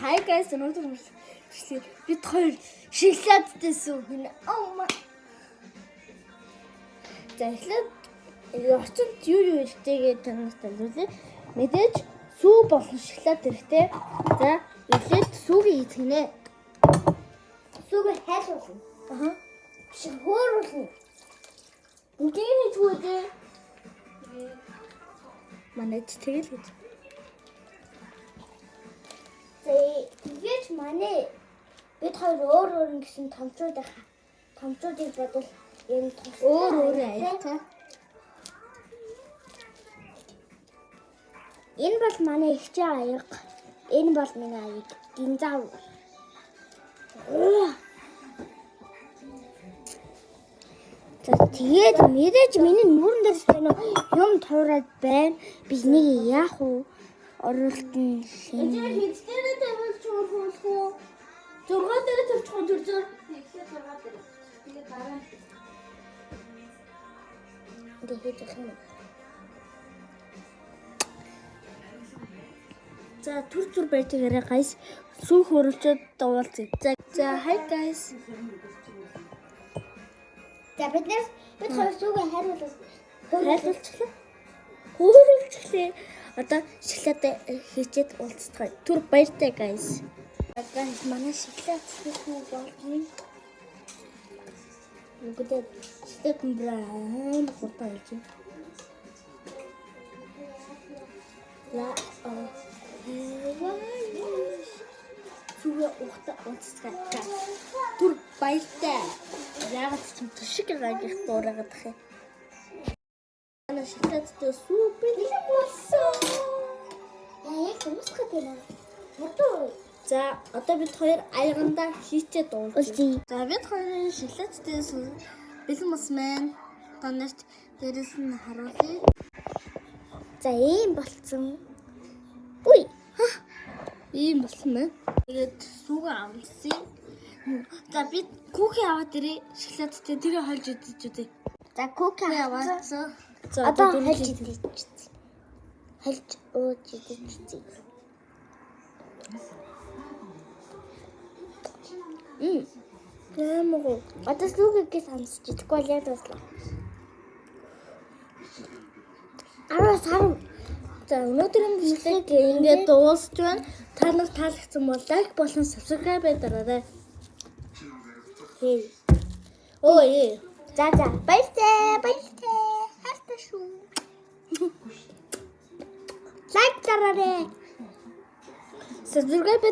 hi guys, өнөөдөр бид хоёр шоколадтай хин. За эхлээд орчинд юу ихтэйгээ танаас танилцуулъя. Мэдээж сүү болон шоколад хэрэгтэй. За эхлээд сүүгээ хийцгэнэ. Сүүгээ хайлуулна. Шиг хөөруулна. Бүгдийг хийчихгүй дээ. Манайд тэгэл хийж. Тэгээд манай бид хоёр өөр гэсэн томчуудыг бодвол юм өөр аяатай. Энэ бол манай ихчээ аяг. Энэ бол миний аяг. Динзав. Тэгээд мэдээж миний нүүрэн дээр юм туураад байна. Би нэг яах вэ? Оруултын шин. Хэддээрээ тавьж чуулах уу? 6 дээр тавьчих уу 4 дээр? Эхлээд 6 дээр. Тэгээд дараа нь. Тэгээд яах юм? За түр байж байгаарай guys. Сүүх хөрөлчөд дуулцъя. За hi guys. За бид хоёр сүүгээ хайруулчихлаа. Хөөрлөчлээ. Одоо шоколад хийчихэд уулзцгаая. Түр баяртай guys. Guys манай шоколад хийх болно. Нүгдээ шоколад браун хурдан болж байна. Сүүгээ уулзцгаая. Түр баяртай. Яагаад ч юм шиг гайхах дуурайгаад тах юм. Ana шоколадтай сүү бэлэн болсон. Яг хүмүүсгээд байна. За одоо бид хоёр аягандаа хийчээ дуулъя. За бид хоёрын шоколадтай сүү бэлэн болсон байна. Танарт дээрэс нь харуулъя. За ийм болсон. Үй. Ийм болсон байна. Тэгээд сүүгээ авсан. За бид куки аваад ирээ шоколадтай тэрийг хольж идэж үү. За куки аваадсан. За одоо хольж идэж. Хольж ууж идэж. Ямаа. Одоо сүүгээс хамсаж идэхгүй бол яа дуслаа. Сар. За өнөөдрийн бичлэг ингээд дуусч байна. Та нар таалагдсан бол лайк болон subscribe дараарай. Ой. За баяртай. Хайртай шүү. Лайк дараарай. Subscribe